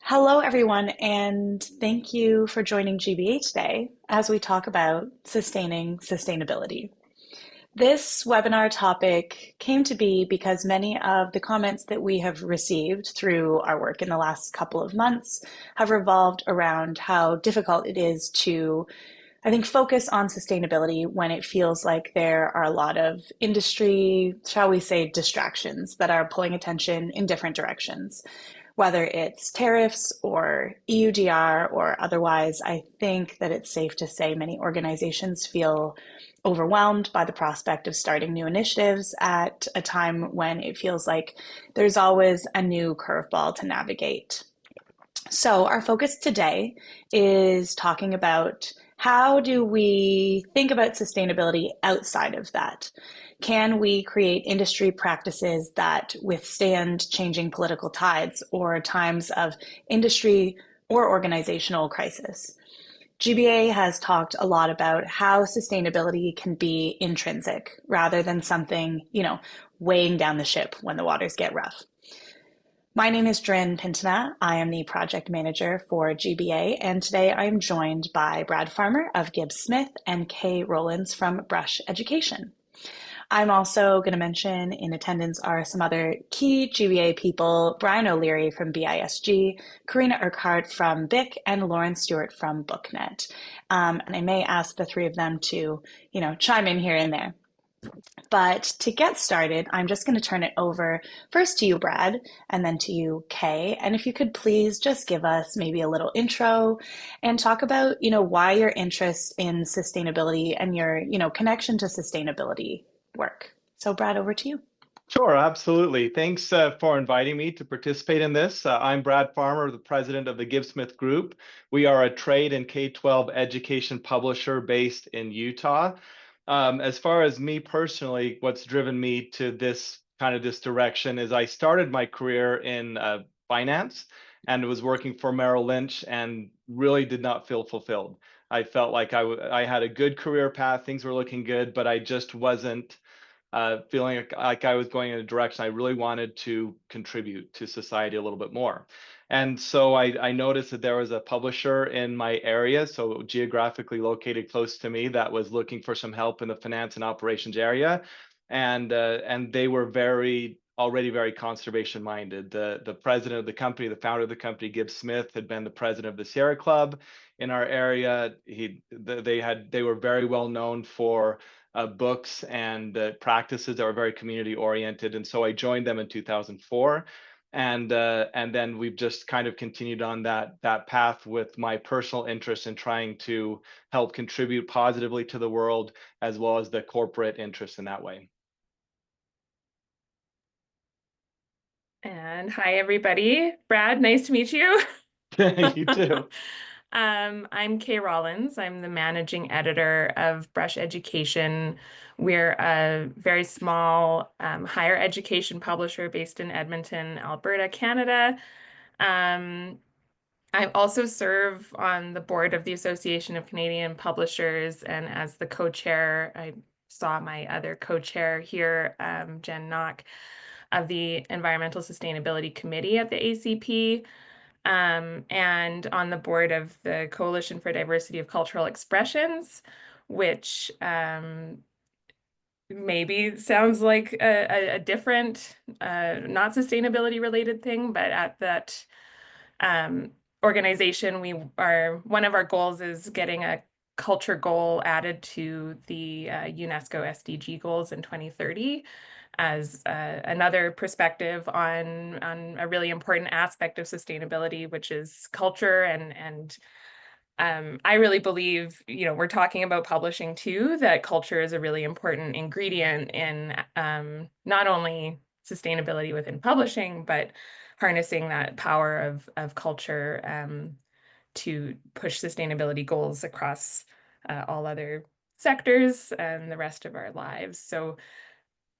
Hello, everyone, and thank you for joining GBA today as we talk about sustaining sustainability. This webinar topic came to be because many of the comments that we have received through our work in the last couple of months have revolved around how difficult it is to, I think, focus on sustainability when it feels like there are a lot of industry, shall we say, distractions that are pulling attention in different directions. Whether it's tariffs or EUDR or otherwise, I think that it's safe to say many organizations feel overwhelmed by the prospect of starting new initiatives at a time when it feels like there's always a new curveball to navigate. So, our focus today is talking about how do we think about sustainability outside of that? Can we create industry practices that withstand changing political tides or times of industry or organizational crisis? GBA has talked a lot about how sustainability can be intrinsic rather than something, weighing down the ship when the waters get rough. My name is Jarin Pintana. I am the project manager for GBA, and today I am joined by Brad Farmer of Gibbs and Kay Rollans from Brush Education. I'm also going to mention in attendance are some other key GBA people, Brian O'Leary from BISG, Karina Urquhart from BIC, and Lauren Stewart from BookNet. And I may ask the three of them to, chime in here and there. But to get started, I'm just going to turn it over first to you, Brad, and then to you, Kay. And if you could please just give us maybe a little intro and talk about, why your interest in sustainability and your, connection to sustainability work. So, Brad, over to you. Sure, absolutely. Thanks for inviting me to participate in this. I'm Brad Farmer, the president of the Gibbs Group. We are a trade and K-12 education publisher based in Utah. As far as me personally, what's driven me to this direction is I started my career in finance and was working for Merrill Lynch and really did not feel fulfilled. I felt like I had a good career path, things were looking good, but I just wasn't feeling like I was going in a direction I really wanted to contribute to society a little bit more. And so I noticed that there was a publisher in my area, so geographically located close to me, that was looking for some help in the finance and operations area. And they were already very conservation minded. The president of the company, the founder of the company, Gibbs Smith, had been the president of the Sierra Club in our area. They were very well known for books and practices that were very community oriented. And so I joined them in 2004. And then we've just kind of continued on that path with my personal interest in trying to help contribute positively to the world, as well as the corporate interest in that way. And hi, everybody. Brad, nice to meet you. You too. I'm Kay Rollans. I'm the managing editor of Brush Education. We're a very small higher education publisher based in Edmonton, Alberta, Canada. I also serve on the board of the Association of Canadian Publishers, and as the co-chair, I saw my other co-chair here, Jen Knock, of the Environmental Sustainability Committee at the ACP. And on the board of the Coalition for Diversity of Cultural Expressions, which maybe sounds like a different, not sustainability related thing, but at that organization, one of our goals is getting a culture goal added to the UNESCO SDG goals in 2030. As another perspective on a really important aspect of sustainability, which is culture. And I really believe, we're talking about publishing too, that culture is a really important ingredient in not only sustainability within publishing, but harnessing that power of culture to push sustainability goals across all other sectors and the rest of our lives. So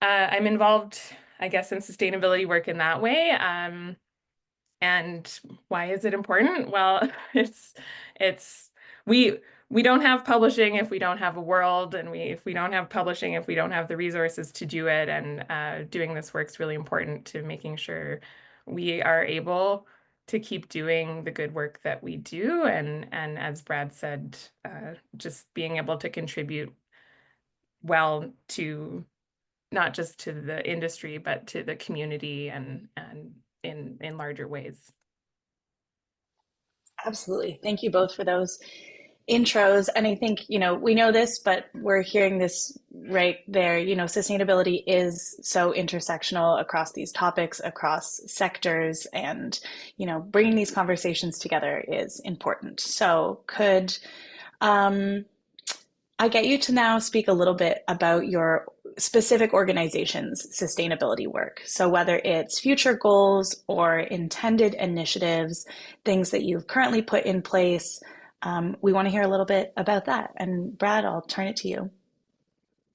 I'm involved, I guess, in sustainability work in that way. And why is it important? Well, we don't have publishing if we don't have a world, and if we don't have publishing if we don't have the resources to do it. And doing this work is really important to making sure we are able to keep doing the good work that we do, and as Brad said, just being able to contribute well to not just to the industry, but to the community and in larger ways. Absolutely. Thank you both for those intros. And I think, we know this, but we're hearing this right there. Sustainability is so intersectional across these topics, across sectors, and, bringing these conversations together is important. So could I get you to now speak a little bit about your specific organization's sustainability work? So, whether it's future goals or intended initiatives, things that you've currently put in place, we want to hear a little bit about that. And Brad, I'll turn it to you.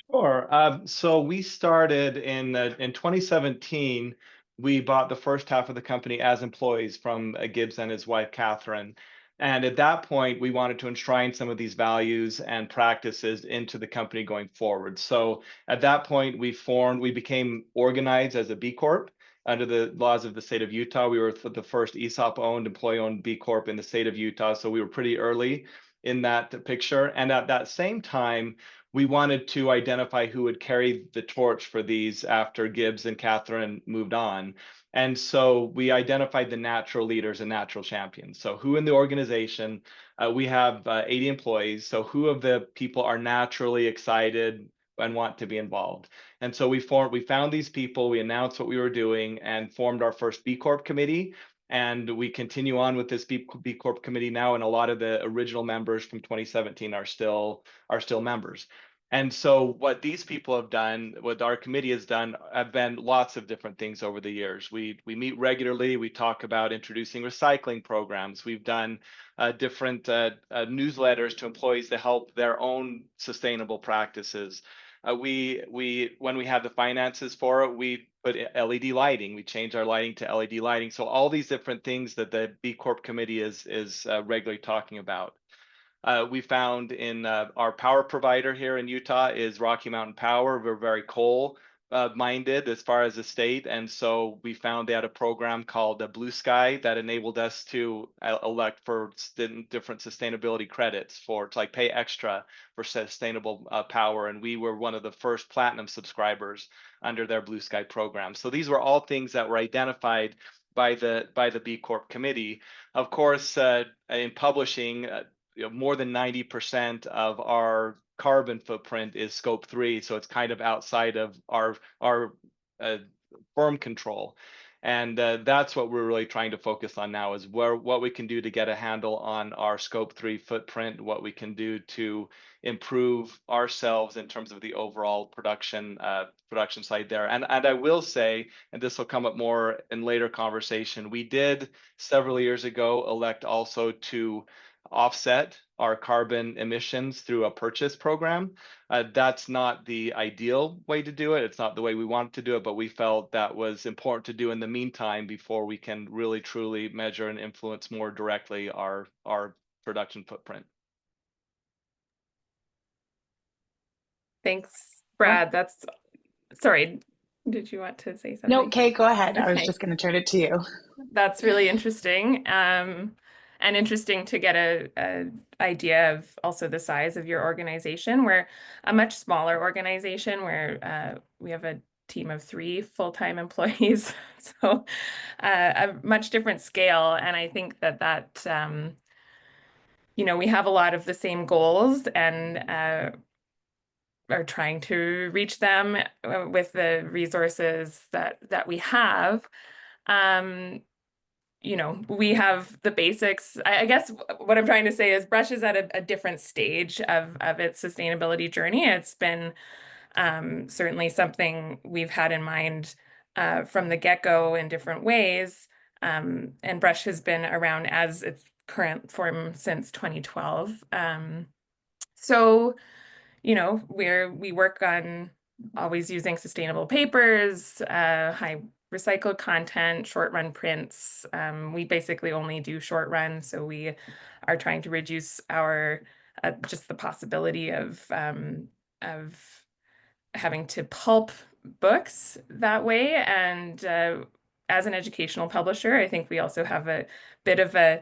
Sure. So we started in 2017. We bought the first half of the company as employees from Gibbs and his wife, Catherine. And at that point, we wanted to enshrine some of these values and practices into the company going forward. So at that point, we became organized as a B Corp under the laws of the state of Utah. We were the first ESOP-owned, employee-owned B Corp in the state of Utah. So we were pretty early in that picture. And at that same time, we wanted to identify who would carry the torch for these after Gibbs and Catherine moved on. And so we identified the natural leaders and natural champions. So who in the organization, we have 80 employees. So who of the people are naturally excited and want to be involved? And so we found these people, we announced what we were doing and formed our first B Corp committee. And we continue on with this B Corp committee now, and a lot of the original members from 2017 are still members. And so what these people have done, what our committee has done, have been lots of different things over the years. We meet regularly. We talk about introducing recycling programs. We've done different newsletters to employees to help their own sustainable practices. When we have the finances for it, we put LED lighting. We change our lighting to LED lighting. So all these different things that the B Corp committee is regularly talking about. We found in our power provider here in Utah is Rocky Mountain Power. We're very coal minded as far as the state. And so we found they had a program called Blue Sky that enabled us to elect for different sustainability credits to like pay extra for sustainable power. And we were one of the first platinum subscribers under their Blue Sky program. So these were all things that were identified by the B Corp committee. Of course, in publishing, more than 90% of our carbon footprint is scope 3, so it's kind of outside of our firm control. And that's what we're really trying to focus on now, is what we can do to get a handle on our scope 3 footprint, what we can do to improve ourselves in terms of the overall production side there. And I will say, and this will come up more in later conversation, we did several years ago elect also to offset our carbon emissions through a purchase program. That's not the ideal way to do it. It's not the way we want to do it, but we felt that was important to do in the meantime before we can really truly measure and influence more directly our production footprint. Thanks, Brad. Sorry, did you want to say something? No, Kate, go ahead. Okay. I was just going to turn it to you. That's really interesting. And interesting to get a idea of also the size of your organization. We're a much smaller organization where we have a team of 3 full-time employees, so a much different scale. And I think that we have a lot of the same goals and are trying to reach them with the resources that we have. We have the basics. I guess what I'm trying to say is Brush is at a different stage of its sustainability journey. It's been certainly something we've had in mind from the get-go in different ways. And Brush has been around as its current form since 2012. So, we work on always using sustainable papers, high recycled content, short run prints. We basically only do short run, so we are trying to reduce our just the possibility of having to pulp books that way. And as an educational publisher, I think we also have a bit of a,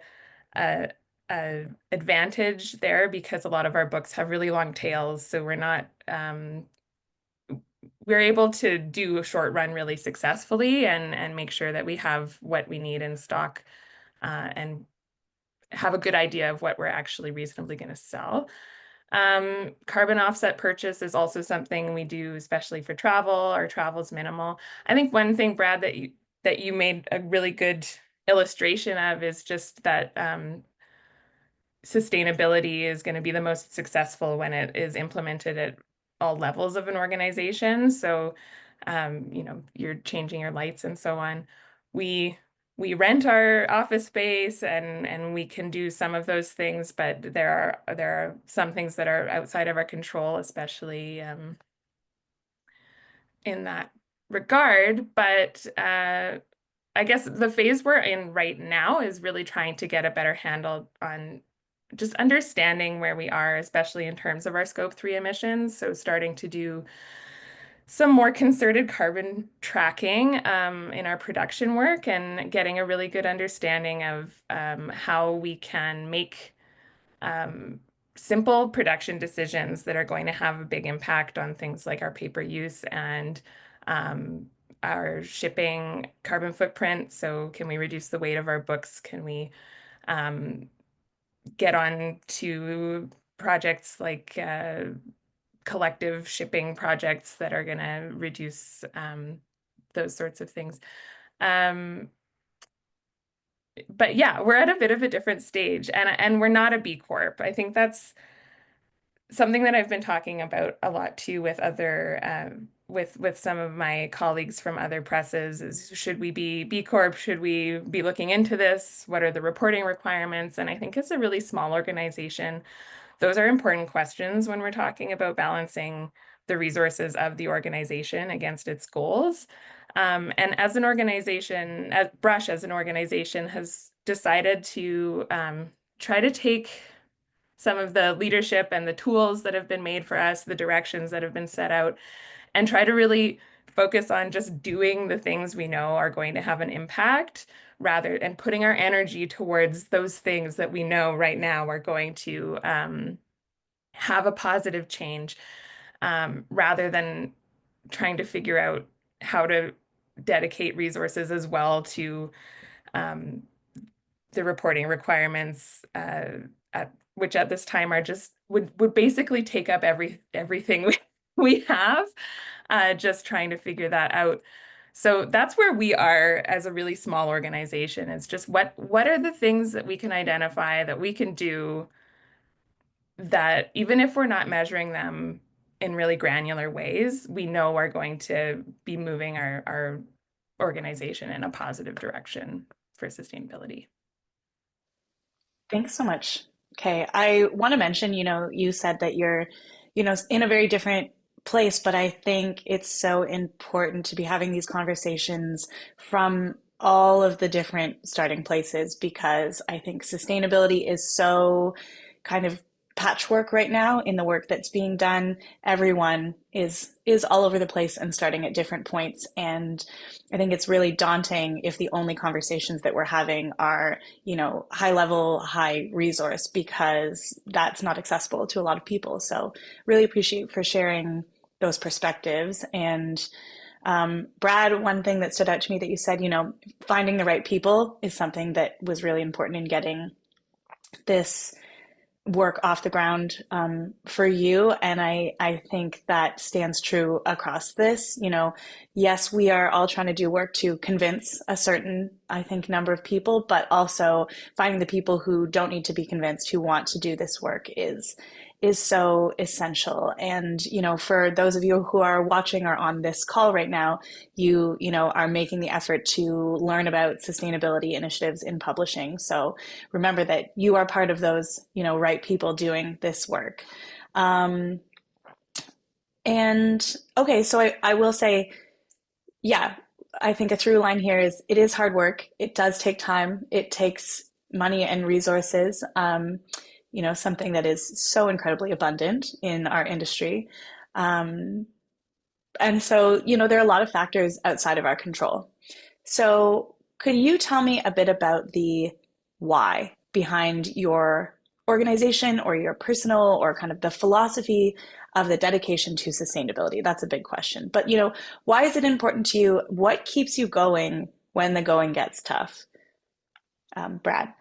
a advantage there because a lot of our books have really long tails. So we're able to do a short run really successfully and make sure that we have what we need in stock and have a good idea of what we're actually reasonably going to sell. Carbon offset purchase is also something we do, especially for travel. Our travel's minimal. I think one thing, Brad, that you made a really good illustration of is just that sustainability is going to be the most successful when it is implemented at all levels of an organization. So, you're changing your lights and so on. We we rent our office space and we can do some of those things, but there are some things that are outside of our control, especially in that regard. But I guess the phase we're in right now is really trying to get a better handle on just understanding where we are, especially in terms of our scope 3 emissions. So starting to do some more concerted carbon tracking in our production work and getting a really good understanding of how we can make um, simple production decisions that are going to have a big impact on things like our paper use and our shipping carbon footprint. So can we reduce the weight of our books? Can we get on to projects like collective shipping projects that are going to reduce those sorts of things. But yeah, we're at a bit of a different stage, and we're not a B Corp. I think that's something that I've been talking about a lot too with other with some of my colleagues from other presses is should we be B Corp? Should we be looking into this? What are the reporting requirements? And I think as a really small organization, those are important questions when we're talking about balancing the resources of the organization against its goals. And as an organization, as Brush as an organization has decided to try to take some of the leadership and the tools that have been made for us, the directions that have been set out, and try to really focus on just doing the things we know are going to have an impact rather and putting our energy towards those things that we know right now are going to have a positive change rather than trying to figure out how to dedicate resources as well to the reporting requirements which at this time are just would basically take up everything we have, just trying to figure that out. So that's where we are as a really small organization. It's just what are the things that we can identify that we can do that even if we're not measuring them in really granular ways, we know are going to be moving our organization in a positive direction for sustainability. Thanks so much. Okay, I want to mention, you said that you're, in a very different place, but I think it's so important to be having these conversations from all of the different starting places because I think sustainability is so kind of patchwork right now in the work that's being done. Everyone is all over the place and starting at different points. And I think it's really daunting if the only conversations that we're having are, high level, high resource, because that's not accessible to a lot of people. So really appreciate for sharing those perspectives. And Brad, one thing that stood out to me that you said, finding the right people is something that was really important in getting this work off the ground for you. And I think that stands true across this. Yes, we are all trying to do work to convince a certain, I think, number of people, but also finding the people who don't need to be convinced, who want to do this work is so essential. And, for those of you who are watching or on this call right now, you are making the effort to learn about sustainability initiatives in publishing. So remember that you are part of those, right people doing this work. And okay, so I will say, yeah, I think a through line here is it is hard work. It does take time. It takes money and resources. Something that is so incredibly abundant in our industry. And so, there are a lot of factors outside of our control. So, could you tell me a bit about the why behind your organization or your personal or kind of the philosophy of the dedication to sustainability? That's a big question. But, why is it important to you? What keeps you going when the going gets tough? Brad.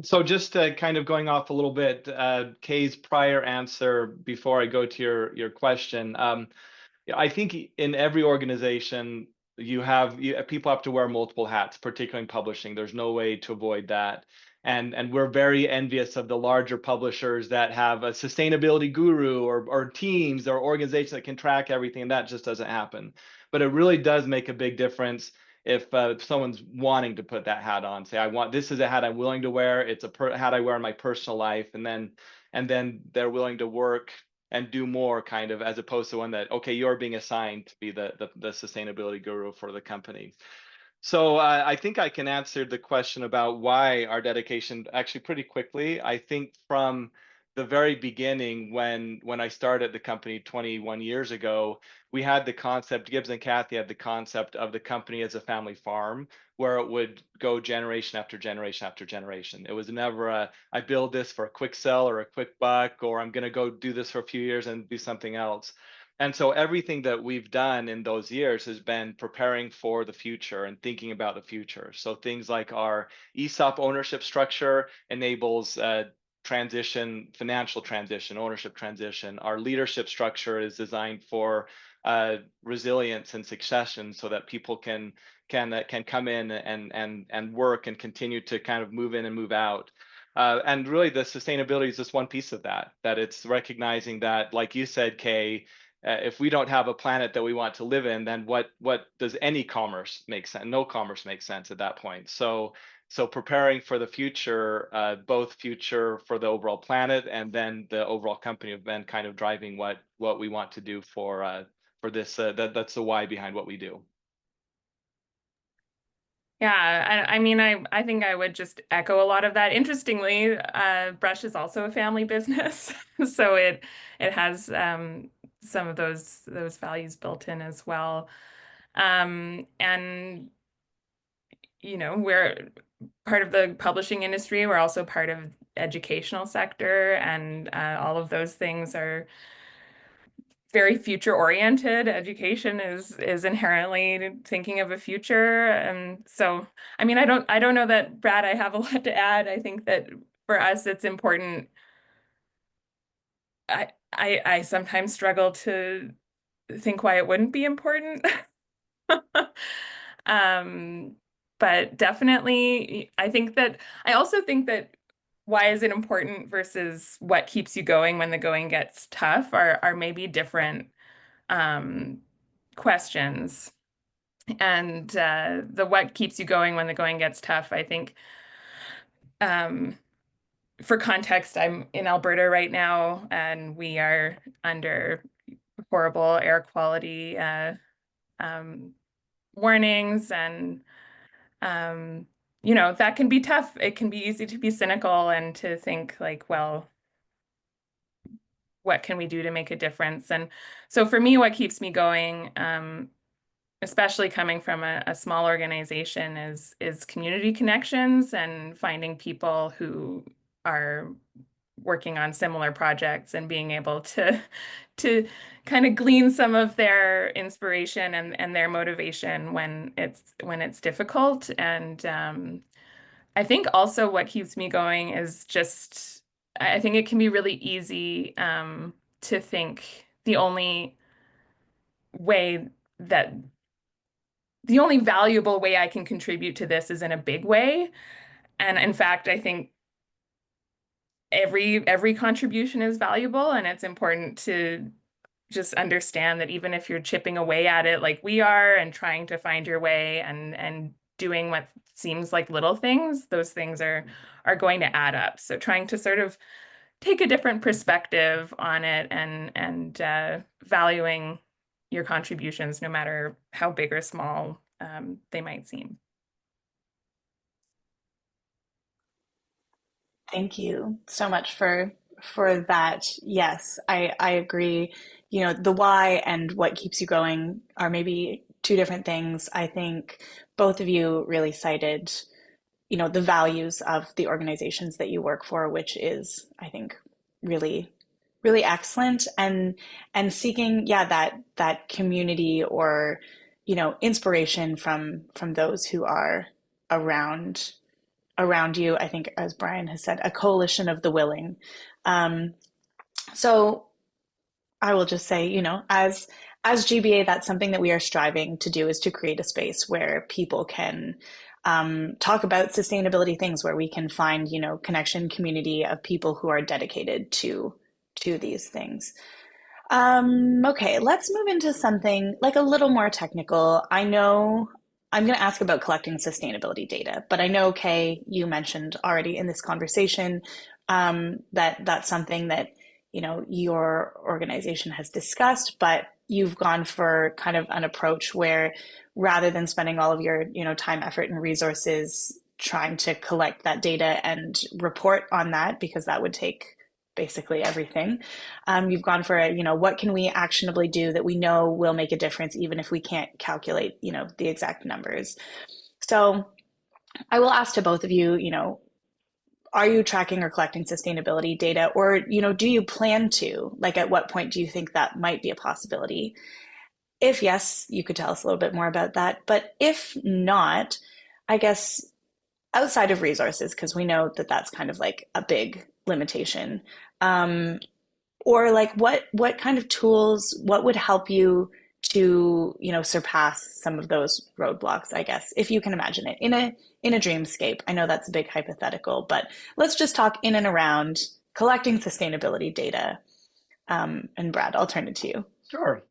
So just kind of going off a little bit, Kay's prior answer before I go to your question. Yeah, I think in every organization, people have to wear multiple hats, particularly in publishing. There's no way to avoid that. And we're very envious of the larger publishers that have a sustainability guru or teams or organizations that can track everything. And that just doesn't happen. But it really does make a big difference if someone's wanting to put that hat on. Say, this is a hat I'm willing to wear. It's a hat I wear in my personal life, and then they're willing to work and do more, kind of, as opposed to one that, okay, you're being assigned to be the sustainability guru for the company. So I think I can answer the question about why our dedication actually pretty quickly. I think from the very beginning, when I started the company 21 years ago, we had the concept, Gibbs and Kathy had the concept of the company as a family farm, where it would go generation after generation after generation. It was never I build this for a quick sell or a quick buck, or I'm going to go do this for a few years and do something else. And so everything that we've done in those years has been preparing for the future and thinking about the future. So things like our ESOP ownership structure enables financial transition, ownership transition. Our leadership structure is designed for resilience and succession, so that people can come in and work and continue to kind of move in and move out. And really, the sustainability is just one piece of that. That it's recognizing that, like you said, Kay, if we don't have a planet that we want to live in, then what does any commerce make sense? No commerce makes sense at that point. So preparing for the future, both future for the overall planet and then the overall company, have been kind of driving what we want to do for this. That's the why behind what we do. Yeah, I mean, I think I would just echo a lot of that. Interestingly, Brush is also a family business, so it has some of those values built in as well. And we're part of the publishing industry. We're also part of educational sector, and all of those things are very future oriented. Education is inherently thinking of a future. And so, I mean, I don't know that, Brad, I have a lot to add. I think that for us, it's important. I sometimes struggle to think why it wouldn't be important. Um, but definitely, I also think that why is it important versus what keeps you going when the going gets tough are maybe different questions. And the what keeps you going when the going gets tough, I think, for context, I'm in Alberta right now, and we are under horrible air quality warnings, and that can be tough. It can be easy to be cynical and to think like, well, what can we do to make a difference? And so for me, what keeps me going, especially coming from a small organization, is community connections and finding people who are working on similar projects and being able to kind of glean some of their inspiration and their motivation when it's difficult. And I think also what keeps me going is just, I think it can be really easy to think way that the only valuable way I can contribute to this is in a big way. And in fact, I think every contribution is valuable, and it's important to just understand that even if you're chipping away at it like we are and trying to find your way and doing what seems like little things, those things are going to add up. So trying to sort of take a different perspective on it and valuing your contributions, no matter how big or small they might seem. Thank you so much for that. Yes, I agree. The why and what keeps you going are maybe two different things. I think both of you really cited, the values of the organizations that you work for, which is, I think, really, really excellent. And seeking, yeah, that community or, inspiration from those who are around you. I think, as Brian has said, a coalition of the willing. Um, so I will just say, as GBA, that's something that we are striving to do, is to create a space where people can talk about sustainability things, where we can find, connection, community of people who are dedicated to these things. Okay, let's move into something like a little more technical. I know I'm going to ask about collecting sustainability data, but I know, Kay, you mentioned already in this conversation that that's something that, your organization has discussed, but you've gone for kind of an approach where rather than spending all of your, time, effort, and resources trying to collect that data and report on that, because that would take basically everything. You've gone for what can we actionably do that we know will make a difference, even if we can't calculate, the exact numbers. So I will ask to both of you, are you tracking or collecting sustainability data, or, do you plan to? Like, at what point do you think that might be a possibility? If yes, you could tell us a little bit more about that. But if not, I guess outside of resources, because we know that that's kind of like a big limitation. Um, or like what kind of tools, what would help you to, surpass some of those roadblocks, I guess, if you can imagine it in a dreamscape. I know that's a big hypothetical, but let's just talk in and around collecting sustainability data. And Brad, I'll turn it to you. Sure.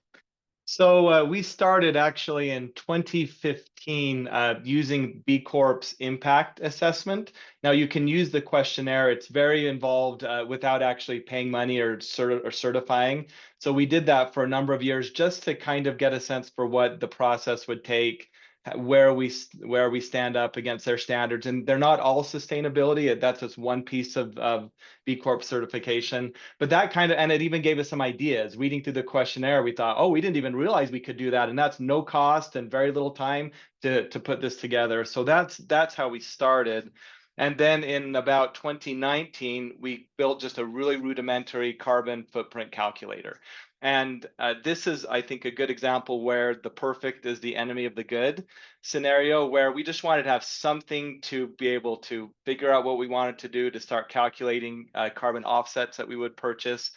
So we started actually in 2015 using B Corp's impact assessment. Now you can use the questionnaire. It's very involved without actually paying money or certifying. So we did that for a number of years just to kind of get a sense for what the process would take, where we stand up against their standards. And they're not all sustainability. That's just one piece of B Corp certification. But that kind of, and it even gave us some ideas. Reading through the questionnaire, we thought, oh, we didn't even realize we could do that. And that's no cost and very little time to put this together. So that's how we started. And then in about 2019, we built just a really rudimentary carbon footprint calculator. And this is, I think, a good example where the perfect is the enemy of the good scenario, where we just wanted to have something to be able to figure out what we wanted to do to start calculating carbon offsets that we would purchase.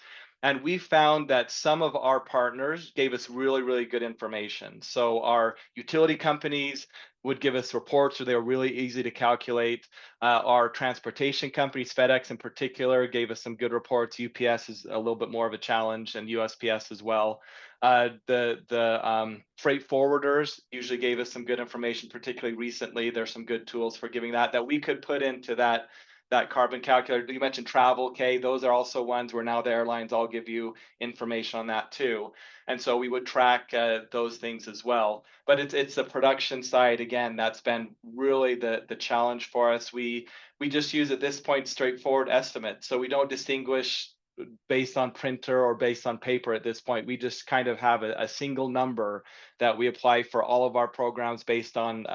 And we found that some of our partners gave us really, really good information. So our utility companies would give us reports, or they were really easy to calculate. Our transportation companies, FedEx in particular, gave us some good reports. UPS is a little bit more of a challenge, and USPS as well. The freight forwarders usually gave us some good information, particularly recently. There's some good tools for giving that we could put into that carbon calculator. You mentioned travel, Kay. Those are also ones where now the airlines all give you information on that too. And so we would track those things as well. But it's the production side, again, that's been really the challenge for us. We just use at this point straightforward estimates. So we don't distinguish based on printer or based on paper at this point. We just kind of have a single number that we apply for all of our programs based on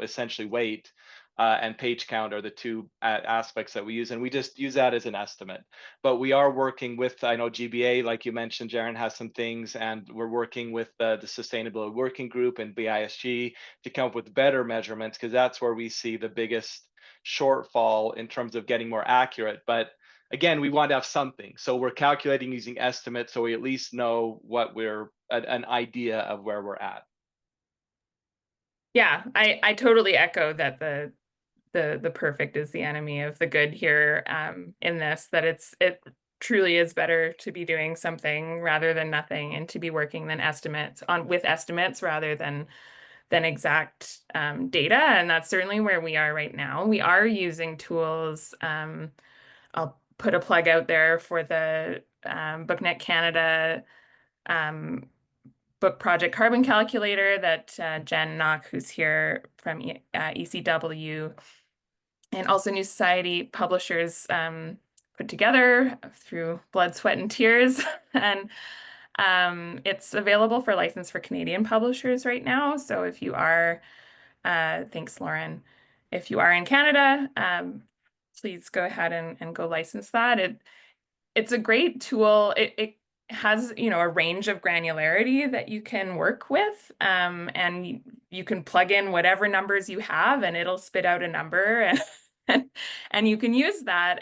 essentially weight. And page count are the two aspects that we use, and we just use that as an estimate. But we are working with, I know GBA, like you mentioned, Jarin has some things, and we're working with the Sustainability Working Group and BISG to come up with better measurements, because that's where we see the biggest shortfall in terms of getting more accurate. But again, we want to have something. So we're calculating using estimates, so we at least know what an idea of where we're at. Yeah, I totally echo that the perfect is the enemy of the good here, in this, that it truly is better to be doing something rather than nothing, and to be working with estimates rather than exact data. And that's certainly where we are right now. We are using tools. I'll put a plug out there for the BookNet Canada book project carbon calculator that Jen Knock, who's here from ECW, and also New Society publishers put together through blood, sweat, and tears. And It's available for license for Canadian publishers right now. So if you are, thanks, Lauren. If you are in Canada, please go ahead and go license that. It's a great tool. It has, a range of granularity that you can work with, and you can plug in whatever numbers you have, and it'll spit out a number, and you can use that.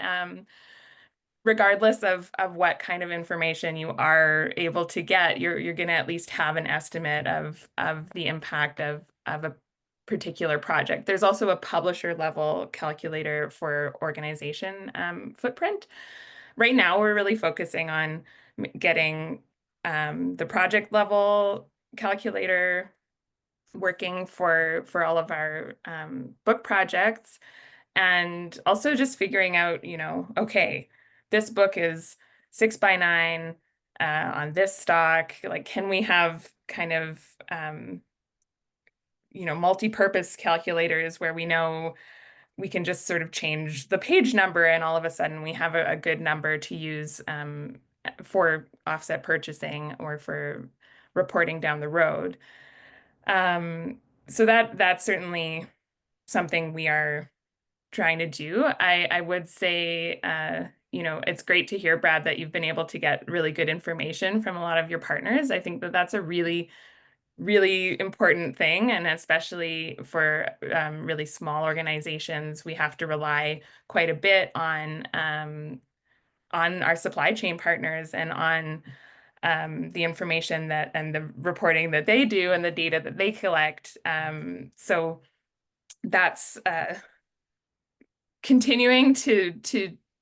Regardless of what kind of information you are able to get, you're going to at least have an estimate of the impact of a particular project. There's also a publisher level calculator for organization footprint. Right now, we're really focusing on getting the project level calculator working for all of our book projects, and also just figuring out, okay, this book is 6x9 on this stock. Like, can we have kind of multi-purpose calculators where we know we can just sort of change the page number, and all of a sudden we have a good number to use for offset purchasing or for reporting down the road. So that's certainly something we are trying to do. I would say, it's great to hear, Brad, that you've been able to get really good information from a lot of your partners. I think that that's a really, really important thing. And especially for really small organizations, we have to rely quite a bit on our supply chain partners and on the information and the reporting that they do and the data that they collect. So that's continuing to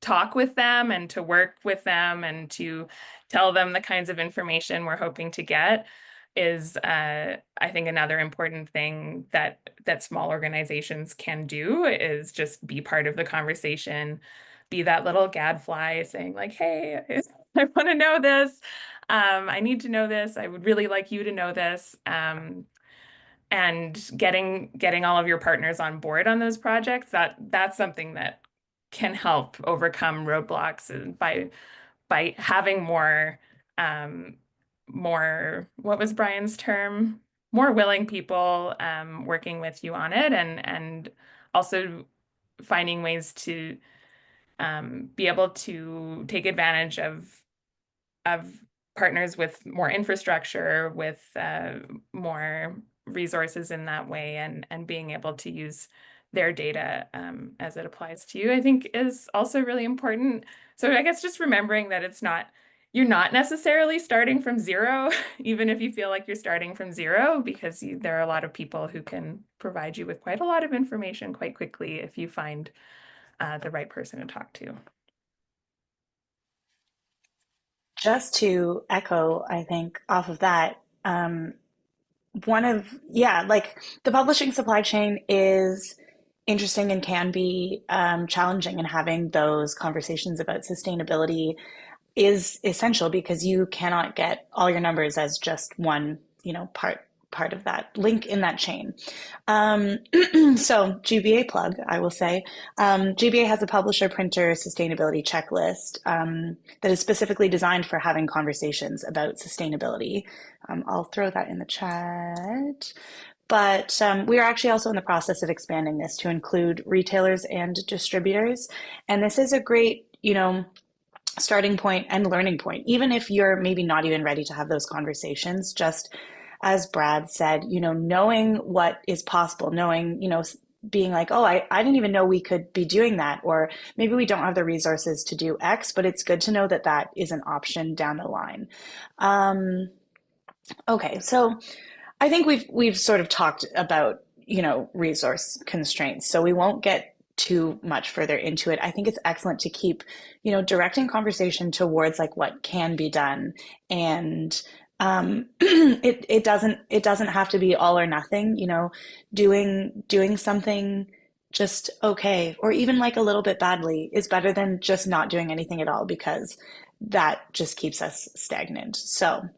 talk with them and to work with them and to tell them the kinds of information we're hoping to get is, I think, another important thing that small organizations can do, is just be part of the conversation, be that little gadfly saying like, hey, I want to know this. I need to know this. I would really like you to know this. And getting all of your partners on board on those projects, that's something that can help overcome roadblocks, and by having more, what was Brian's term? More willing people working with you on it, and also finding ways to be able to take advantage of partners with more infrastructure, with more resources in that way, and being able to use their data as it applies to you, I think, is also really important. So I guess just remembering that you're not necessarily starting from zero, even if you feel like you're starting from zero, because there are a lot of people who can provide you with quite a lot of information quite quickly if you find the right person to talk to. Just to echo, I think, off of that, like the publishing supply chain is interesting and can be challenging, and having those conversations about sustainability is essential because you cannot get all your numbers as just one, part of that link in that chain. So GBA plug, I will say. GBA has a publisher printer sustainability checklist that is specifically designed for having conversations about sustainability. I'll throw that in the chat. But we are actually also in the process of expanding this to include retailers and distributors. And this is a great, starting point and learning point, even if you're maybe not even ready to have those conversations. Just as Brad said, knowing what is possible, knowing, being like, oh, I didn't even know we could be doing that, or maybe we don't have the resources to do X, but it's good to know that that is an option down the line. Okay, so I think we've sort of talked about, resource constraints, so we won't get too much further into it. I think it's excellent to keep, directing conversation towards like what can be done, and it doesn't have to be all or nothing. Doing something just okay, or even like a little bit badly, is better than just not doing anything at all, because that just keeps us stagnant. So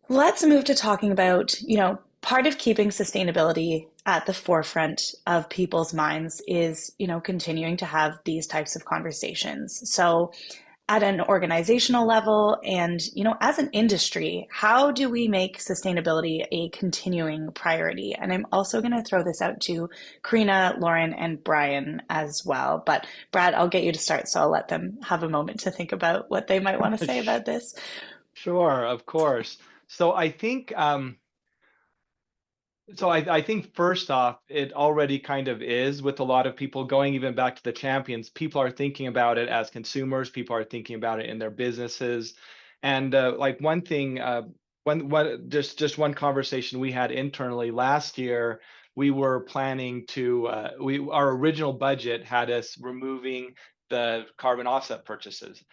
let's move to talking about, part of keeping sustainability at the forefront of people's minds is, continuing to have these types of conversations. So at an organizational level and, as an industry, how do we make sustainability a continuing priority? And I'm also going to throw this out to Karina, Lauren, and Brian as well. But Brad, I'll get you to start, so I'll let them have a moment to think about what they might want to say about this. Sure, of course. So I think I think first off, it already kind of is with a lot of people going even back to the champions. People are thinking about it as consumers. People are thinking about it in their businesses. And like one thing, just one conversation we had internally last year, we were planning to our original budget had us removing the carbon offset purchases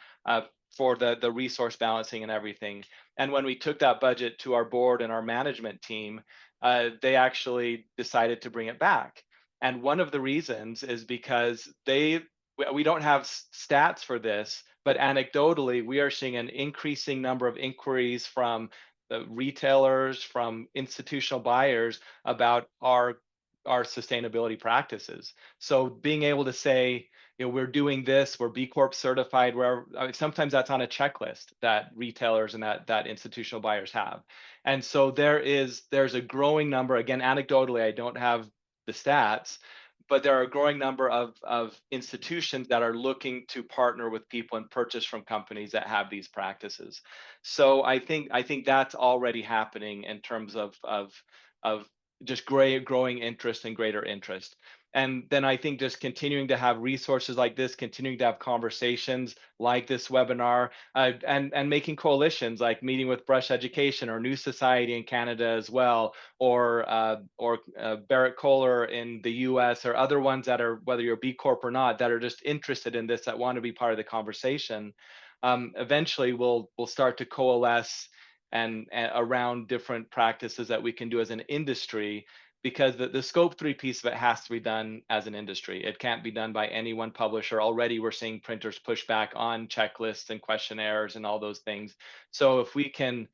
for the resource balancing and everything. And when we took that budget to our board and our management team, they actually decided to bring it back. And one of the reasons is because we don't have stats for this, but anecdotally, we are seeing an increasing number of inquiries from the retailers, from institutional buyers about our sustainability practices. So being able to say, we're doing this, we're B Corp certified, where sometimes that's on a checklist that retailers and that institutional buyers have. And so there's a growing number, again, anecdotally, I don't have the stats, but there are a growing number of institutions that are looking to partner with people and purchase from companies that have these practices. So I think that's already happening in terms of just growing interest and greater interest. And then I think just continuing to have resources like this, continuing to have conversations like this webinar, and making coalitions, like meeting with Brush Education or New Society in Canada as well, or Barrett Kohler in the US, or other ones that are, whether you're B Corp or not, that are just interested in this, that want to be part of the conversation. Eventually we'll start to coalesce and around different practices that we can do as an industry, because the scope 3 piece of it has to be done as an industry. It can't be done by any one publisher. Already we're seeing printers push back on checklists and questionnaires and all those things. So if we can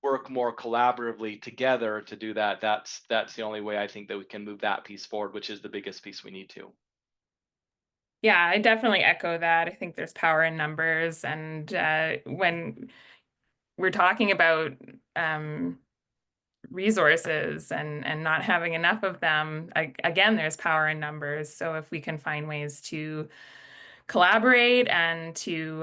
work more collaboratively together to do that, that's the only way I think that we can move that piece forward, which is the biggest piece we need to. Yeah, I definitely echo that. I think there's power in numbers. And when we're talking about resources and not having enough of them, again, there's power in numbers. So if we can find ways to collaborate and to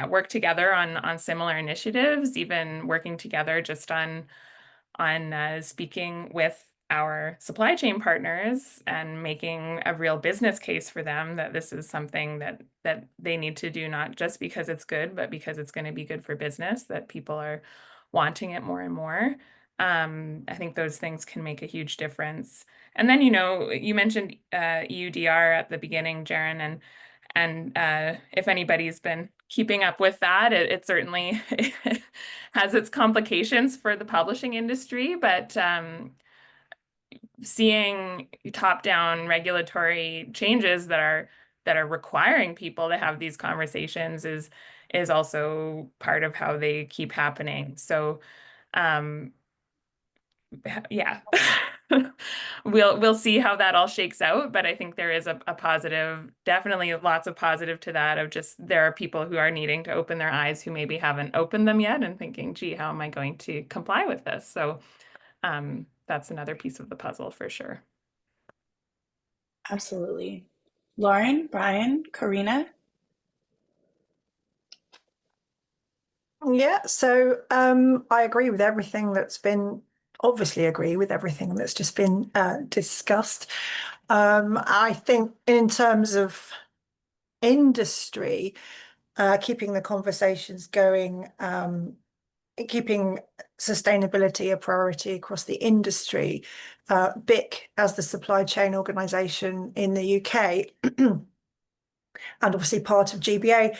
work together on similar initiatives, even working together just on speaking with our supply chain partners and making a real business case for them that this is something that they need to do, not just because it's good, but because it's going to be good for business, that people are wanting it more and more. I think those things can make a huge difference. And then, you mentioned EUDR at the beginning, Jarin, and if anybody's been keeping up with that, it certainly has its complications for the publishing industry, but seeing top-down regulatory changes that are requiring people to have these conversations is also part of how they keep happening. So yeah. We'll see how that all shakes out, but I think there is a positive, definitely lots of positive to that, of just there are people who are needing to open their eyes who maybe haven't opened them yet and thinking, gee, how am I going to comply with this? So that's another piece of the puzzle for sure. Absolutely. Lauren, Brian, Karina? Yeah, so I agree with everything that's been, obviously agree with everything that's just been discussed. I think in terms of industry, keeping the conversations going, keeping sustainability a priority across the industry, BIC as the supply chain organisation in the UK, and obviously part of GBA,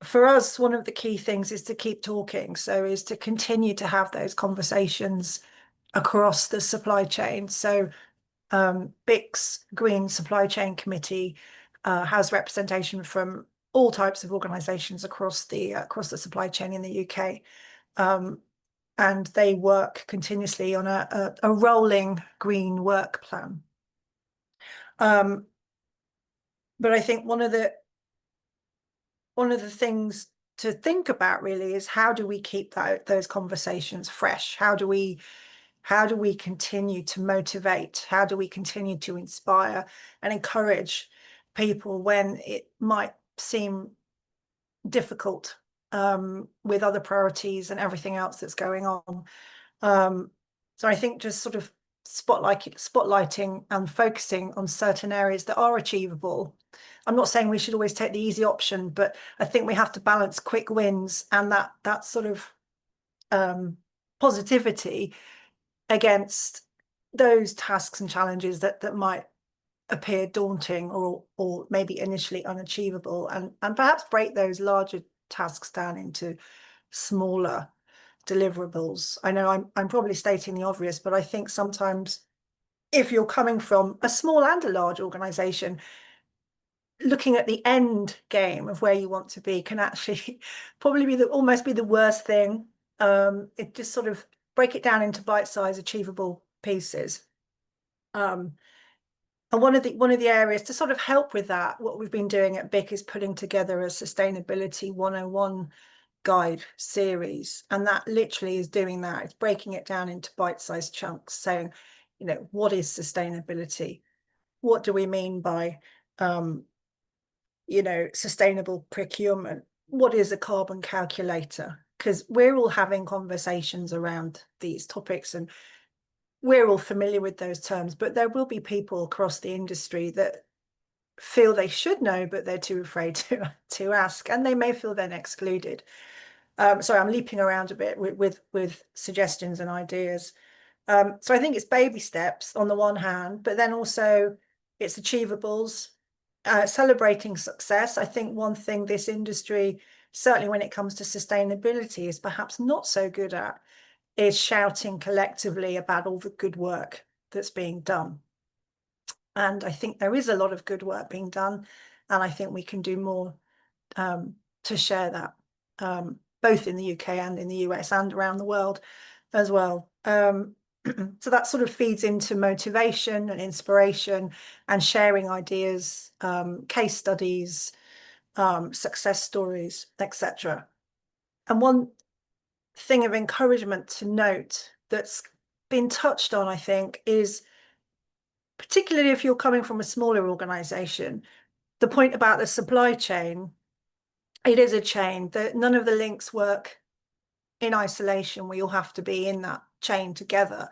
for us, one of the key things is to keep talking. So is to continue to have those conversations across the supply chain. So BIC's Green Supply Chain Committee has representation from all types of organisations across the supply chain in the UK. And they work continuously on a rolling green work plan. But I think one of the one of the things to think about really is how do we keep those conversations fresh? How do we continue to motivate? How do we continue to inspire and encourage people when it might seem difficult with other priorities and everything else that's going on? So I think just sort of spotlighting and focusing on certain areas that are achievable. I'm not saying we should always take the easy option, but I think we have to balance quick wins and that sort of positivity against those tasks and challenges that might appear daunting or maybe initially unachievable, and perhaps break those larger tasks down into smaller deliverables. I know I'm probably stating the obvious, but I think sometimes if you're coming from a small and a large organization, looking at the end game of where you want to be can actually probably be almost be the worst thing. It just sort of break it down into bite-sized achievable pieces. And one of the areas to sort of help with that, what we've been doing at BIC is putting together a Sustainability 101 guide series, and that literally is doing that. It's breaking it down into bite-sized chunks, saying, you know, what is sustainability? What do we mean by you know, sustainable procurement? What is a carbon calculator? Because we're all having conversations around these topics and we're all familiar with those terms, but there will be people across the industry that feel they should know, but they're too afraid to ask, and they may feel then excluded. Sorry, I'm leaping around a bit with suggestions and ideas. So I think it's baby steps on the one hand, but then also it's achievables, celebrating success. I think one thing this industry, certainly when it comes to sustainability, is perhaps not so good at is shouting collectively about all the good work that's being done. And I think there is a lot of good work being done, and I think we can do more to share that, both in the UK and in the US and around the world as well. So that sort of feeds into motivation and inspiration and sharing ideas, case studies, success stories, etc. And one thing of encouragement to note that's been touched on, I think, is particularly if you're coming from a smaller organization, the point about the supply chain, it is a chain that none of the links work in isolation. We all have to be in that chain together.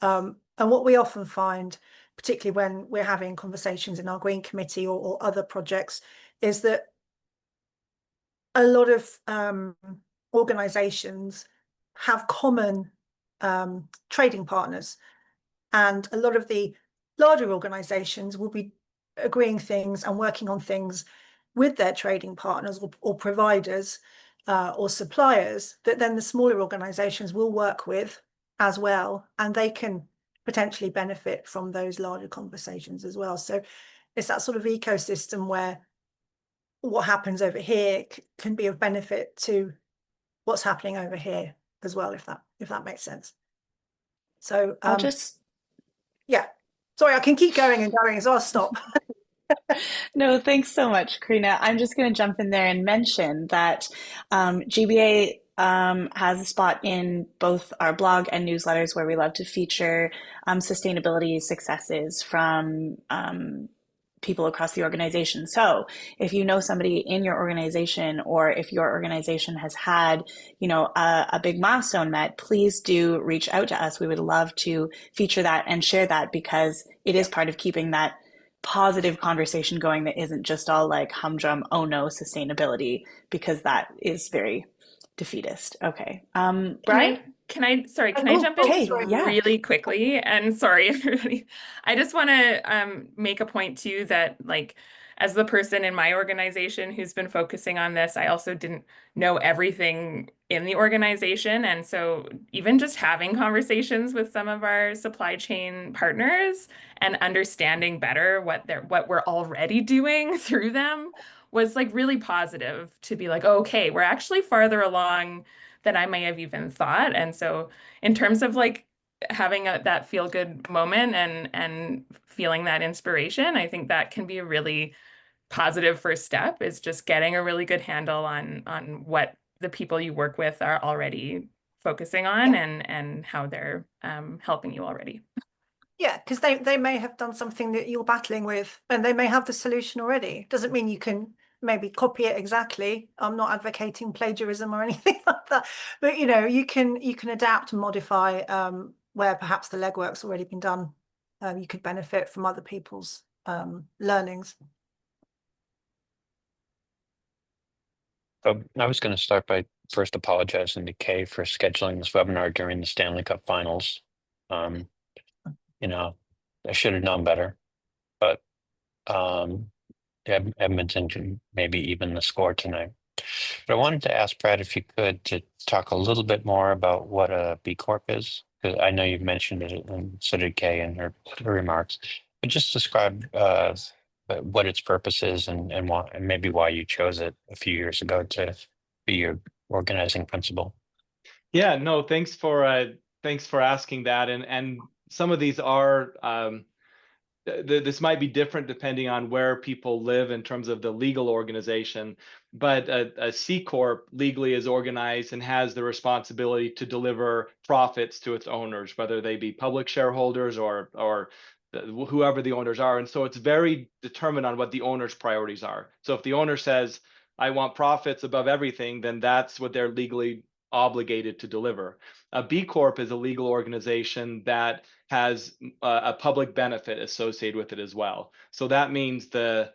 And what we often find, particularly when we're having conversations in our Green Committee or other projects, is that a lot of organizations have common trading partners, and a lot of the larger organizations will be agreeing things and working on things with their trading partners or providers or suppliers that then the smaller organizations will work with as well, and they can potentially benefit from those larger conversations as well. So it's that sort of ecosystem where what happens over here can be of benefit to what's happening over here as well, if that makes sense. So I'll just yeah, sorry, I can keep going and going, so I'll stop. No, thanks so much, Karina. I'm just going to jump in there and mention that GBA has a spot in both our blog and newsletters where we love to feature sustainability successes from people across the organization. So if you know somebody in your organization, or if your organization has had, a big milestone met, please do reach out to us. We would love to feature that and share that, because it is part of keeping that positive conversation going that isn't just all like humdrum, oh no, sustainability, because that is very defeatist. Okay. Brian? Can I jump in just really quickly? And sorry, everybody. I just want to make a point too that, like, as the person in my organization who's been focusing on this, I also didn't know everything in the organization. And so even just having conversations with some of our supply chain partners and understanding better what we're already doing through them was like really positive, to be like, okay, we're actually farther along than I may have even thought. And so in terms of like having that feel good moment and feeling that inspiration, I think that can be a really positive first step is just getting a really good handle on what the people you work with are already focusing on and how they're helping you already. Yeah, because they may have done something that you're battling with, and they may have the solution already. Doesn't mean you can maybe copy it exactly. I'm not advocating plagiarism or anything like that, but you can adapt and modify where perhaps the legwork's already been done. You could benefit from other people's learnings. I was going to start by first apologizing to Kay for scheduling this webinar during the Stanley Cup Finals. I should have known better, but Edmonton maybe even the score tonight. But I wanted to ask Brad if you could to talk a little bit more about what a B Corp is, because I know you've mentioned it, and so did Kay in her remarks. But just describe what its purpose is and why, and maybe why you chose it a few years ago to be your organizing principle. Yeah, no, thanks for asking that, and some of these are. This might be different depending on where people live in terms of the legal organization, but a C Corp legally is organized and has the responsibility to deliver profits to its owners, whether they be public shareholders or whoever the owners are. And so it's very determined on what the owner's priorities are. So if the owner says, I want profits above everything, then that's what they're legally obligated to deliver. A B Corp is a legal organization that has a public benefit associated with it as well. So that means the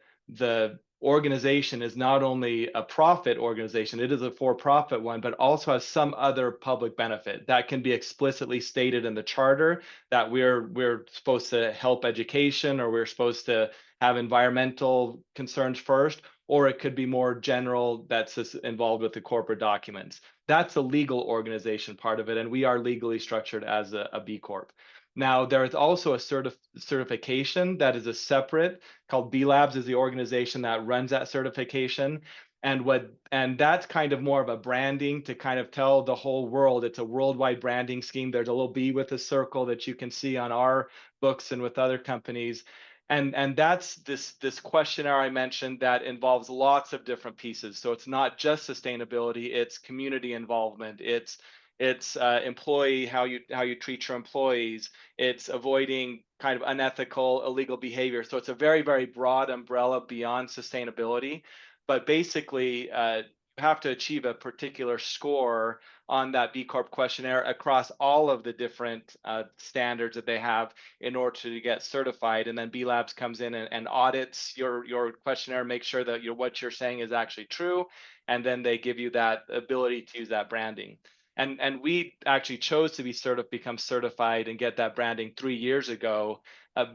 organization is not only a profit organization, it is a for-profit one, but also has some other public benefit that can be explicitly stated in the charter, that we're supposed to help education, or we're supposed to have environmental concerns first, or it could be more general, that's involved with the corporate documents. That's the legal organization part of it, and we are legally structured as a B Corp. Now, there is also a certification that is a separate, called B Labs is the organization that runs that certification. And that's kind of more of a branding to kind of tell the whole world. It's a worldwide branding scheme. There's a little B with a circle that you can see on our books and with other companies. And that's this questionnaire I mentioned that involves lots of different pieces. So it's not just sustainability, it's community involvement, it's employee, how you treat your employees, it's avoiding kind of unethical, illegal behavior. So it's a very, very broad umbrella beyond sustainability. But basically, you have to achieve a particular score on that B Corp questionnaire across all of the different standards that they have in order to get certified. And then B Labs comes in and audits your questionnaire, make sure that what you're saying is actually true. And then they give you that ability to use that branding. And we actually chose to become certified and get that branding 3 years ago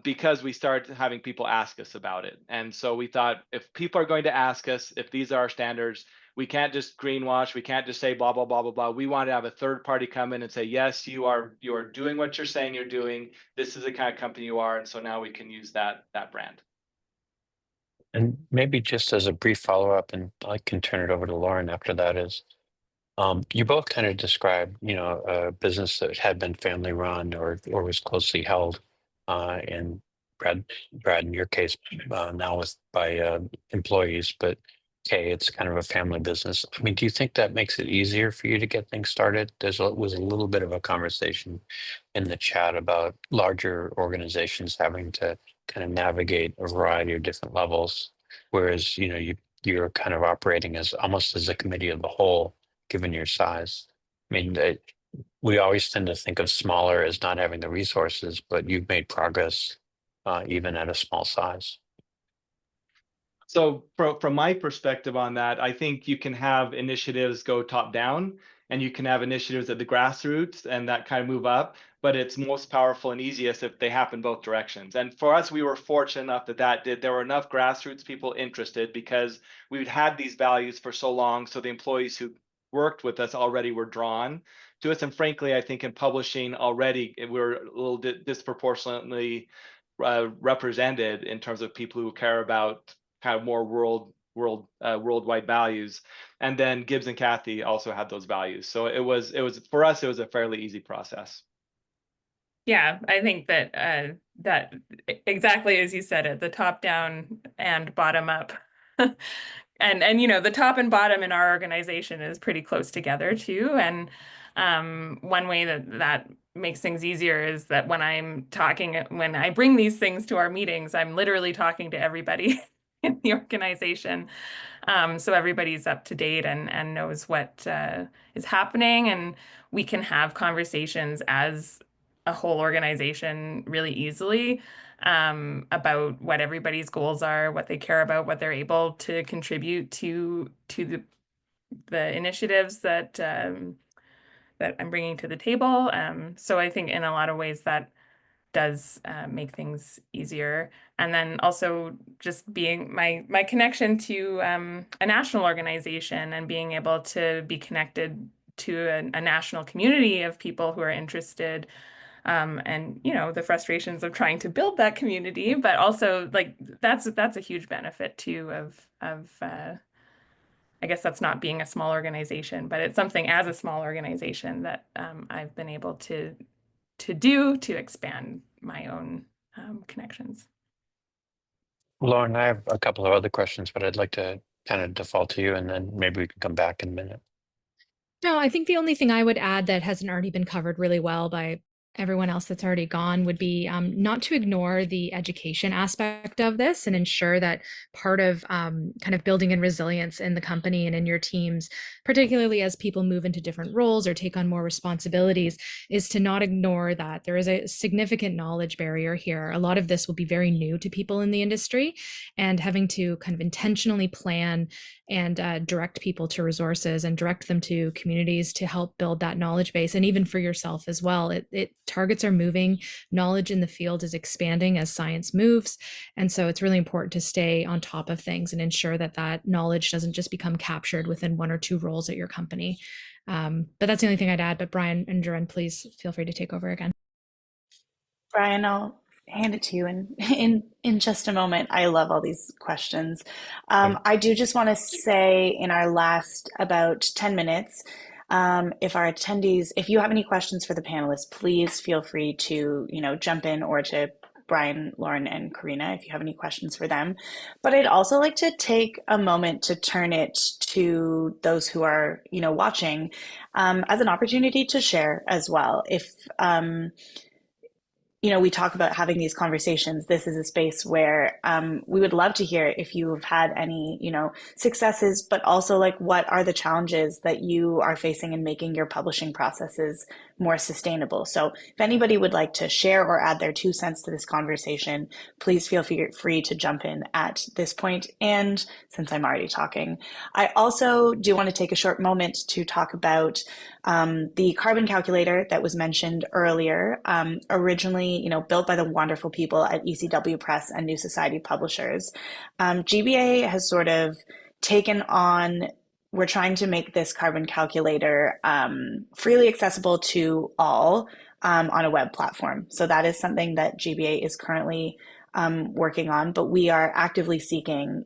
because we started having people ask us about it. And so we thought, if people are going to ask us if these are our standards, we can't just greenwash. We can't just say blah, blah, blah, blah, blah. We want to have a third party come in and say, yes, you are doing what you're saying you're doing. This is the kind of company you are. And so now we can use that brand. And maybe just as a brief follow-up, and I can turn it over to Lauren after that, is you both kind of described, a business that had been family run or was closely held, and Brad, in your case, now by employees, but Kay, it's kind of a family business. I mean, do you think that makes it easier for you to get things started? Was a little bit of a conversation in the chat about larger organizations having to kind of navigate a variety of different levels, whereas you're kind of operating as almost as a committee of the whole, given your size. I mean, we always tend to think of smaller as not having the resources, but you've made progress even at a small size. So from my perspective on that, I think you can have initiatives go top down, and you can have initiatives at the grassroots and that kind of move up, but it's most powerful and easiest if they happen both directions. And for us, we were fortunate enough there were enough grassroots people interested because we'd had these values for so long. So the employees who worked with us already were drawn to us. And frankly, I think in publishing already, we're a little disproportionately represented in terms of people who care about kind of more worldwide values. And then Gibbs and Kathy also had those values. So it was for us, it was a fairly easy process. Yeah, I think that that exactly as you said it, the top down and bottom up And the top and bottom in our organization is pretty close together too. And one way that makes things easier is that when I bring these things to our meetings, I'm literally talking to everybody in the organization. So everybody's up to date and knows what is happening, and we can have conversations as a whole organization really easily about what everybody's goals are, what they care about, what they're able to contribute to the initiatives that I'm bringing to the table. So I think in a lot of ways that does make things easier. And then also just being my connection to a national organization and being able to be connected to a national community of people who are interested, and the frustrations of trying to build that community, but also like that's a huge benefit too of I guess that's not being a small organization, but it's something as a small organization that I've been able to do to expand my own connections. Lauren, I have a couple of other questions, but I'd like to kind of default to you, and then maybe we can come back in a minute. No, I think the only thing I would add that hasn't already been covered really well by everyone else that's already gone would be not to ignore the education aspect of this and ensure that part of kind of building in resilience in the company and in your teams, particularly as people move into different roles or take on more responsibilities, is to not ignore that there is a significant knowledge barrier here. A lot of this will be very new to people in the industry, and having to kind of intentionally plan and direct people to resources and direct them to communities to help build that knowledge base. And even for yourself as well, it targets are moving, knowledge in the field is expanding as science moves. And so it's really important to stay on top of things and ensure that that knowledge doesn't just become captured within one or two roles at your company. But that's the only thing I'd add. But Brian and Jarin, please feel free to take over again. Brian, I'll hand it to you in just a moment. I love all these questions. I do just want to say in our last about 10 minutes, if our attendees, if you have any questions for the panelists, please feel free to, jump in, or to Brian, Lauren, and Karina if you have any questions for them. But I'd also like to take a moment to turn it to those who are, watching, as an opportunity to share as well. If we talk about having these conversations. This is a space where we would love to hear if you've had any, successes, but also like what are the challenges that you are facing in making your publishing processes more sustainable. So if anybody would like to share or add their 2 cents to this conversation, please feel free to jump in at this point. And since I'm already talking, I also do want to take a short moment to talk about the carbon calculator that was mentioned earlier, originally, built by the wonderful people at ECW Press and New Society Publishers. GBA has sort of taken on, we're trying to make this carbon calculator freely accessible to all on a web platform. So that is something that GBA is currently working on, but we are actively seeking,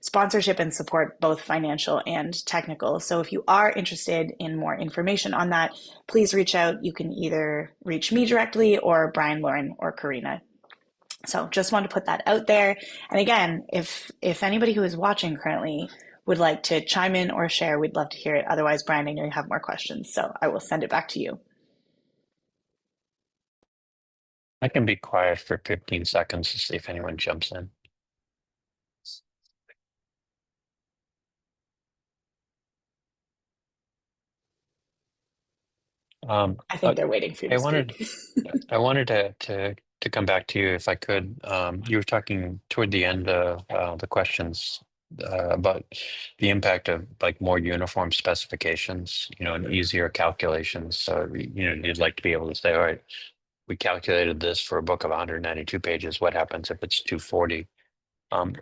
sponsorship and support, both financial and technical. So if you are interested in more information on that, please reach out. You can either reach me directly or Brian, Lauren, or Karina. So just want to put that out there. And again, if anybody who is watching currently would like to chime in or share, we'd love to hear it. Otherwise, Brian, I know you have more questions, so I will send it back to you. I can be quiet for 15 seconds to see if anyone jumps in. I think they're waiting for you to speak. I wanted to come back to you if I could. You were talking toward the end of the questions about the impact of like more uniform specifications, and easier calculations. So, you'd like to be able to say, all right, we calculated this for a book of 192 pages. What happens if it's 240? Are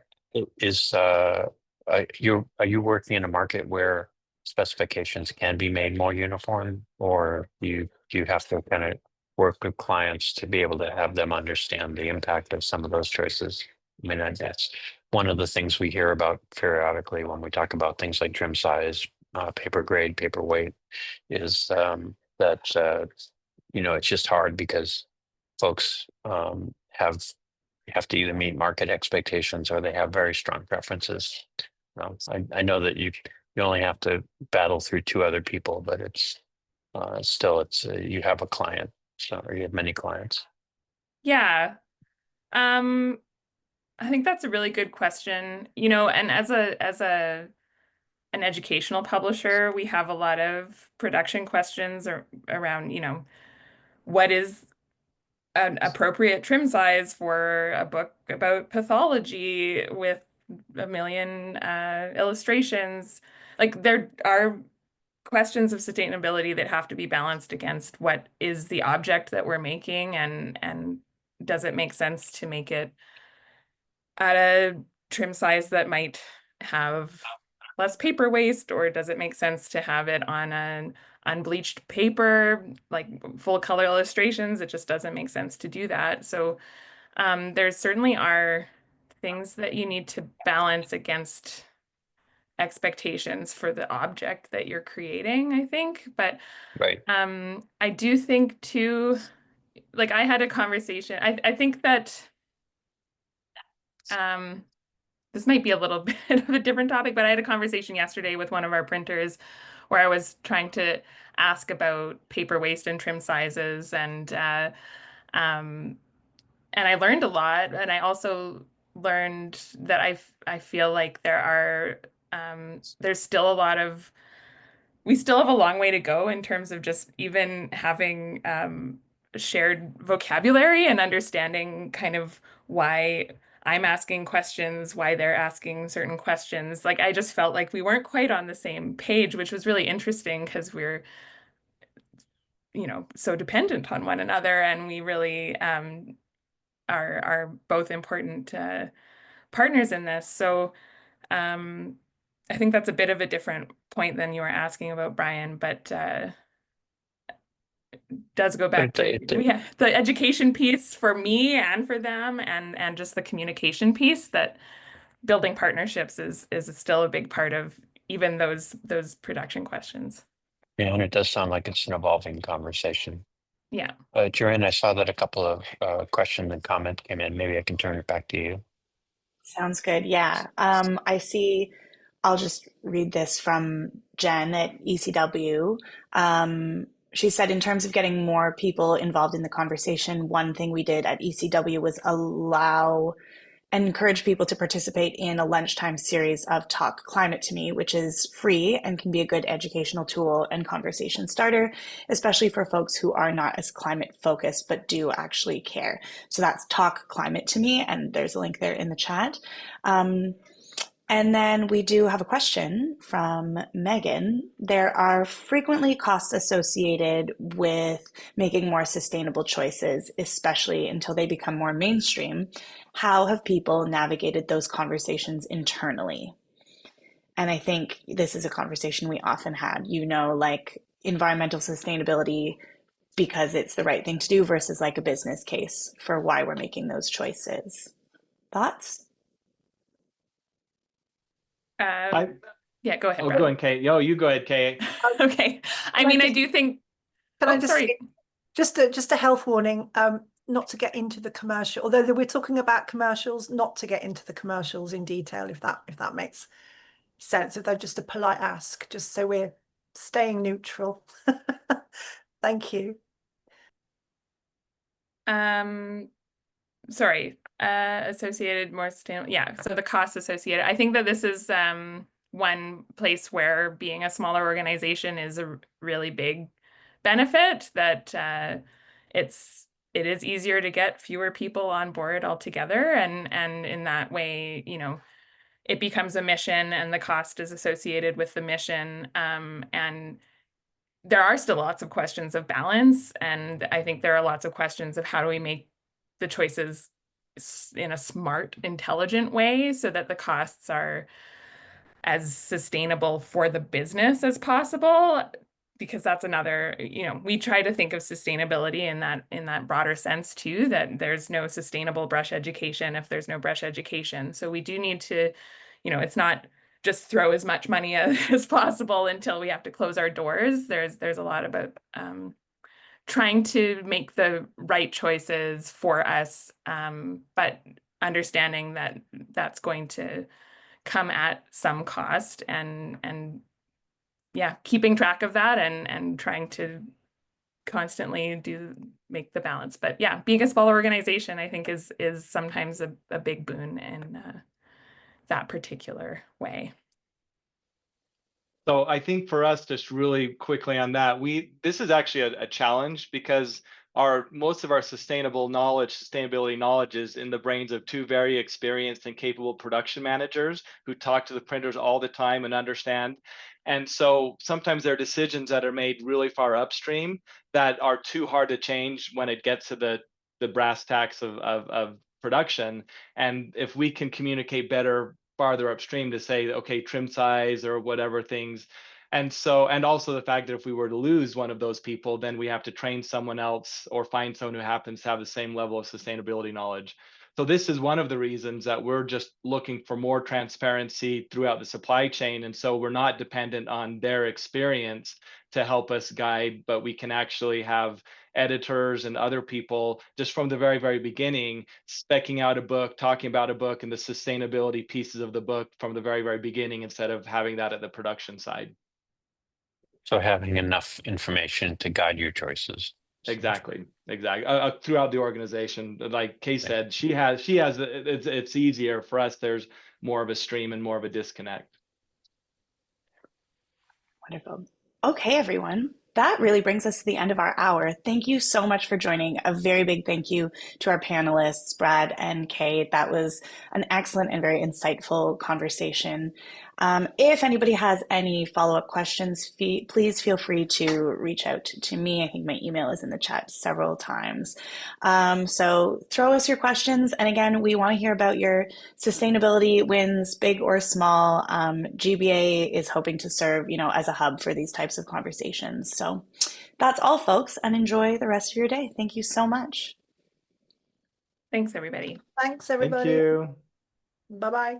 you working in a market where specifications can be made more uniform, or do you have to kind of work with clients to be able to have them understand the impact of some of those choices? I mean, that's one of the things we hear about periodically when we talk about things like trim size, paper grade, paper weight, is that it's just hard because folks have have to either meet market expectations or they have very strong preferences. I know that you only have to battle through 2 other people, but it's still you have a client, so or you have many clients. Yeah. I think that's a really good question. And as an educational publisher, we have a lot of production questions around, what is an appropriate trim size for a book about pathology with a million illustrations. Like, there are questions of sustainability that have to be balanced against what is the object that we're making, and does it make sense to make it at a trim size that might have less paper waste, or does it make sense to have it on an unbleached paper, like full color illustrations? It just doesn't make sense to do that. So there certainly are things that you need to balance against expectations for the object that you're creating, I think. But Right. I do think too, like, I had a conversation. I think that this might be a little bit of a different topic, but I had a conversation yesterday with one of our printers where I was trying to ask about paper waste and trim sizes, and I learned a lot. And I also learned that I feel like there's still we still have a long way to go in terms of just even having shared vocabulary and understanding kind of why I'm asking questions, why they're asking certain questions. Like, I just felt like we weren't quite on the same page, which was really interesting because we're, so dependent on one another, and we really are both important partners in this. So I think that's a bit of a different point than you were asking about, Brian, but does go back to the education piece for me and for them, and just the communication piece, that building partnerships is still a big part of even those production questions. Yeah, and it does sound like it's an evolving conversation. Yeah. Jarin, I saw that a couple of questions and comments came in. Maybe I can turn it back to you. Sounds good. Yeah. I see. I'll just read this from Jen at ECW. She said, in terms of getting more people involved in the conversation, one thing we did at ECW was allow and encourage people to participate in a lunchtime series of Talk Climate to Me, which is free and can be a good educational tool and conversation starter, especially for folks who are not as climate focused but do actually care. So that's Talk Climate to Me, and there's a link there in the chat. And then we do have a question from Megan. There are frequently costs associated with making more sustainable choices, especially until they become more mainstream. How have people navigated those conversations internally? And I think this is a conversation we often had, like environmental sustainability because it's the right thing to do versus like a business case for why we're making those choices. Thoughts? Yeah, go ahead. Oh, go ahead, Kate. Yo, you go ahead, Kate. Okay. I do think. Can I just just a health warning, not to get into the commercial, although we're talking about commercials, not to get into the commercials in detail, if that makes sense. If they're just a polite ask, just so we're staying neutral. Thank you. Sorry, associated more sustainable. Yeah, so the costs associated. I think that this is one place where being a smaller organization is a really big benefit, that it is easier to get fewer people on board altogether, and in that way, it becomes a mission and the cost is associated with the mission. And there are still lots of questions of balance, and I think there are lots of questions of how do we make the choices in a smart, intelligent way so that the costs are as sustainable for the business as possible, because that's another, we try to think of sustainability in that broader sense too, that there's no sustainable brush education if there's no brush education. So we do need to, it's not just throw as much money as possible until we have to close our doors. There's a lot about trying to make the right choices for us, but understanding that that's going to come at some cost, and yeah, keeping track of that and trying to constantly make the balance. But yeah, being a small organization, I think is sometimes a big boon in that particular way. So I think for us, just really quickly on that, this is actually a challenge because most of our sustainability knowledge is in the brains of two very experienced and capable production managers who talk to the printers all the time and understand. And so sometimes there are decisions that are made really far upstream that are too hard to change when it gets to the brass tacks of production. And if we can communicate better farther upstream to say, okay, trim size or whatever things. And also the fact that if we were to lose one of those people, then we have to train someone else or find someone who happens to have the same level of sustainability knowledge. So this is one of the reasons that we're just looking for more transparency throughout the supply chain. And so we're not dependent on their experience to help us guide, but we can actually have editors and other people just from the very, very beginning, specking out a book, talking about a book and the sustainability pieces of the book from the very, very beginning, instead of having that at the production side. So having enough information to guide your choices. Exactly. Throughout the organization, like Kay said, it's easier. For us, there's more of a stream and more of a disconnect. Wonderful. Okay, everyone. That really brings us to the end of our hour. Thank you so much for joining. A very big thank you to our panelists, Brad and Kay. That was an excellent and very insightful conversation. If anybody has any follow-up questions, please feel free to reach out to me. I think my email is in the chat several times. So throw us your questions. And again, we want to hear about your sustainability wins, big or small. GBA is hoping to serve, as a hub for these types of conversations. So that's all, folks, and enjoy the rest of your day. Thank you so much. Thanks, everybody. Thanks, everybody. Thank you. Bye-bye.